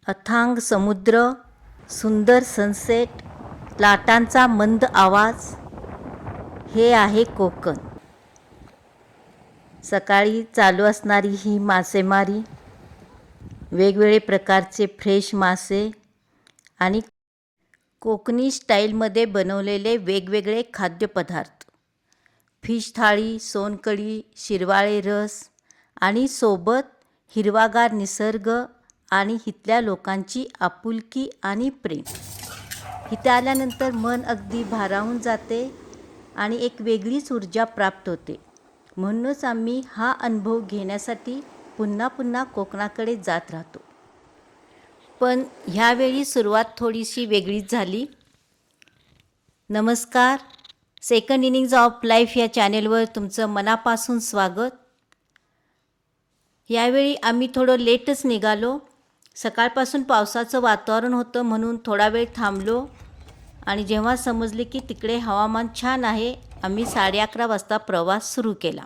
अथांग समुद्र, सुंदर सनसेट, लाटांचा मंद आवाज, हे आहे कोकण. सकाळी चालू असणारी ही मासेमारी, वेगवेगळे प्रकारचे फ्रेश मासे आणि कोकणी स्टाईलमध्ये बनवलेले वेगवेगळे खाद्यपदार्थ, फिश थाळी, सोनकढी, शिरवाळे रस आणि सोबत हिरवागार निसर्ग आणि इथल्या लोकांची आपुलकी आणि प्रेम. इथे आल्यानंतर मन अगदी भारावून जाते आणि एक वेगळीच ऊर्जा प्राप्त होते. म्हणूनच आम्ही हा अनुभव घेण्यासाठी पुन्हा पुन्हा कोकणाकडे जात राहतो. पण ह्यावेळी सुरुवात थोडीशी वेगळीच झाली. नमस्कार, सेकंड इनिंग्ज ऑफ लाईफ या चॅनेलवर तुमचं मनापासून स्वागत. यावेळी आम्ही थोडं लेटच निघालो. सकाळपासून पावसाचं वातावरण होतं म्हणून थोडा वेळ थांबलो आणि जेव्हा समजले की तिकडे हवामान छान आहे, आम्ही 11:30 वाजता प्रवास सुरू केला.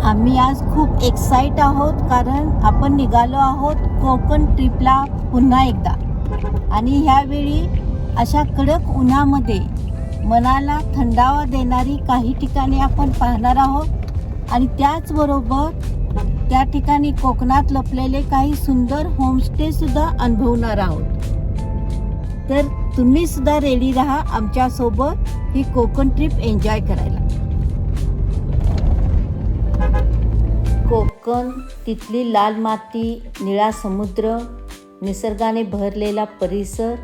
आम्ही आज खूप एक्साइट आहोत कारण आपण निघालो आहोत कोकण ट्रिपला पुन्हा एकदा. आणि ह्यावेळी अशा कडक उन्हामध्ये मनाला थंडावा देणारी काही ठिकाणे आपण पाहणार आहोत आणि त्याचबरोबर त्या ठिकाणी कोकणात लपलेले काही सुंदर होमस्टेसुद्धा अनुभवणार आहोत. तर तुम्ही सुद्धा रेडी राहा आमच्यासोबत ही कोकण ट्रिप एन्जॉय करायला. कोकण, तिथली लाल माती, निळा समुद्र, निसर्गाने भरलेला परिसर,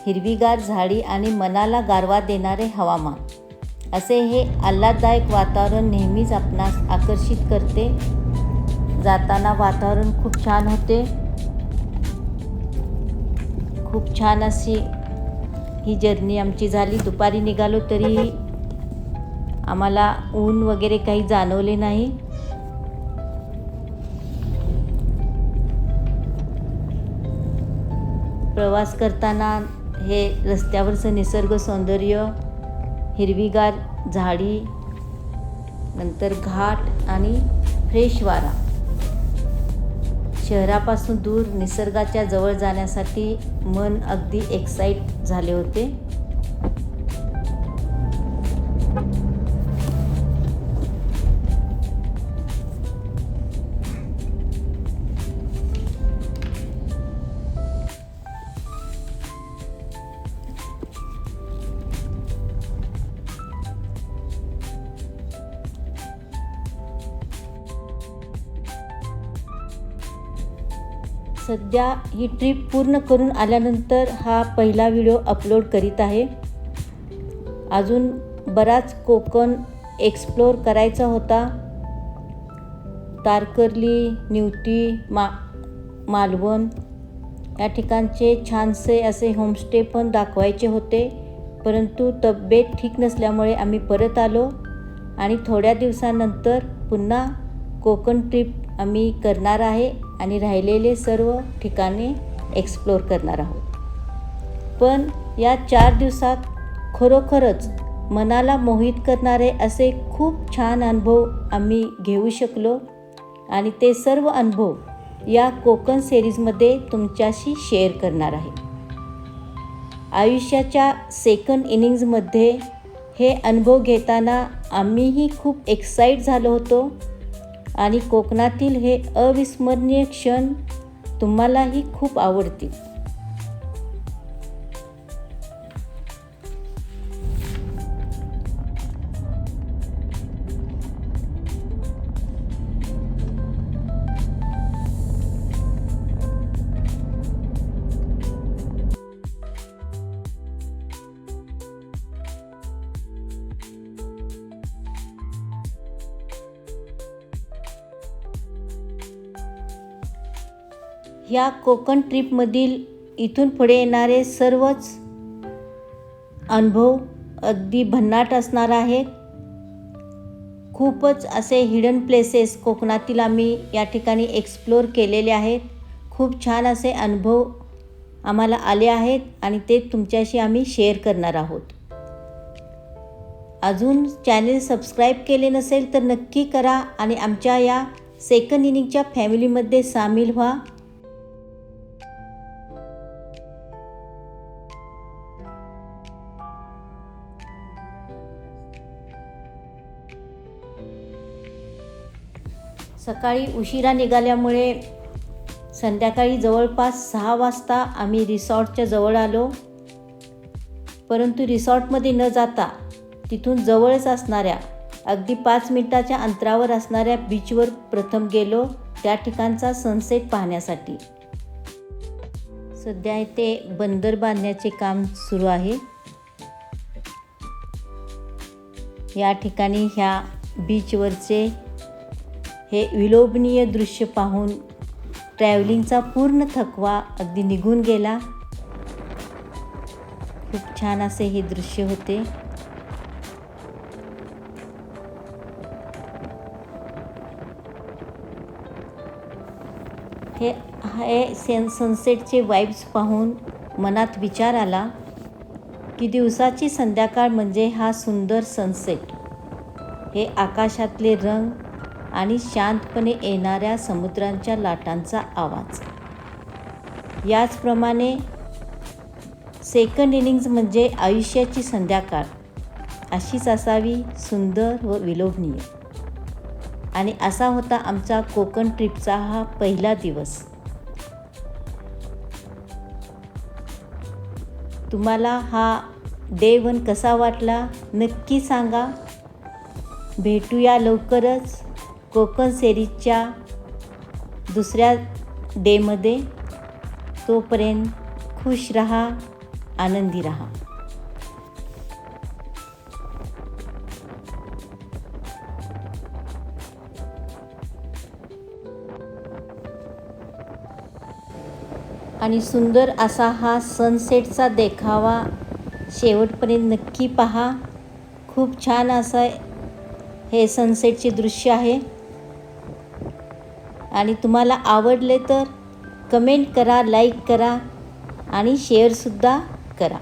हिरवीगार झाडी आणि मनाला गारवा देणारे हवामान, असे हे आल्हाददायक वातावरण नेहमीच आपणास आकर्षित करते. जाताना वातावरण खूप छान होते. खूप छान अशी ही जर्नी आमची झाली. दुपारी निघालो तरी आम्हाला ऊन वगैरे काही जाणवले नाही. प्रवास करताना हे रस्त्यावरचं निसर्ग सौंदर्य, हिरवीगार झाडी, नंतर घाट आणि फ्रेश वारा, शहरापासून दूर निसर्गाच्या जवळ जाण्यासाठी मन अगदी एक्साइट झाले होते. सध्या ही ट्रिप पूर्ण करून आल्यानंतर हा पहिला व्हिडिओ अपलोड करीत आहे. अजून बराच कोकण एक्सप्लोर करायचा होता. तारकर्ली, निवती, मालवण या ठिकाणचे छानसे असे होमस्टे पण दाखवायचे होते, परंतु तब्येत ठीक नसल्यामुळे आम्ही परत आलो आणि थोड्या दिवसानंतर पुन्हा कोकण ट्रिप आम्ही करणार आहे आणि राहिलेले सर्व ठिकाणे एक्सप्लोर करणार आहोत. पण या 4 दिवसात खरोखरच मनाला मोहित करणारे असे खूप छान अनुभव आम्ही घेऊ शकलो आणि ते सर्व अनुभव या कोकण सिरीजमध्ये तुमच्याशी शेअर करणार आहे. आयुष्याच्या सेकंड इनिंग्जमध्ये हे अनुभव घेताना आम्हीही खूप एक्साइट झालो होतो आणि कोकणातील हे अविस्मरणीय क्षण तुम्हालाही खूप आवडतील. ह्या कोकण ट्रिपमधील इथून पुढे येणारे सर्वच अनुभव अगदी भन्नाट असणार आहेत. खूपच असे हिडन प्लेसेस कोकणातील आम्ही या ठिकाणी एक्सप्लोर केलेले आहेत. खूप छान असे अनुभव आम्हाला आले आहेत आणि ते तुमच्याशी आम्ही शेअर करणार आहोत. अजून चॅनल सबस्क्राईब केले नसेल तर नक्की करा आणि आमच्या या सेकंड इनिंगच्या फॅमिलीमध्ये सामील व्हा. सकाळी उशिरा निघाल्यामुळे संध्याकाळी जवळपास 6 वाजता आम्ही रिसॉर्टच्या जवळ आलो. परंतु रिसॉर्टमध्ये न जाता तिथून जवळच असणाऱ्या अगदी 5 मिनिटाच्या अंतरावर असणाऱ्या बीचवर प्रथम गेलो, त्या ठिकाणचा सनसेट पाहण्यासाठी. सध्या इथे बंदर बांधण्याचे काम सुरू आहे. या ठिकाणी ह्या बीचवरचे हे विलोभनीय दृश्य पाहून ट्रॅव्हलिंगचा पूर्ण थकवा अगदी निघून गेला. खूप छान असे हे दृश्य होते. हे सनसेटचे वाइब्स पाहून मनात विचार आला की दिवसाची संध्याकाळ म्हणजे हा सुंदर सनसेट, हे आकाशातले रंग आणि शांतपणे येणाऱ्या समुद्रांच्या लाटांचा आवाज. याचप्रमाणे सेकंड इनिंग्ज म्हणजे आयुष्याची संध्याकाळ अशीच असावी, सुंदर व विलोभनीय. आणि असा होता आमचा कोकण ट्रिपचा हा पहिला दिवस. तुम्हाला हा डे 1 कसा वाटला नक्की सांगा. भेटूया लवकरच कोकण सिरीजच्या दुसऱ्या डेमध्ये. तोपर्यंत खुश रहा, आनंदी रहा. आणि सुंदर असा हा सनसेटचा देखावा शेवटपर्यंत नक्की पहा. खूप छान असं हे सनसेटचे दृश्य आहे. आणि तुम्हाला आवडले तर कमेंट करा, लाईक करा आणि शेअरसुद्धा करा.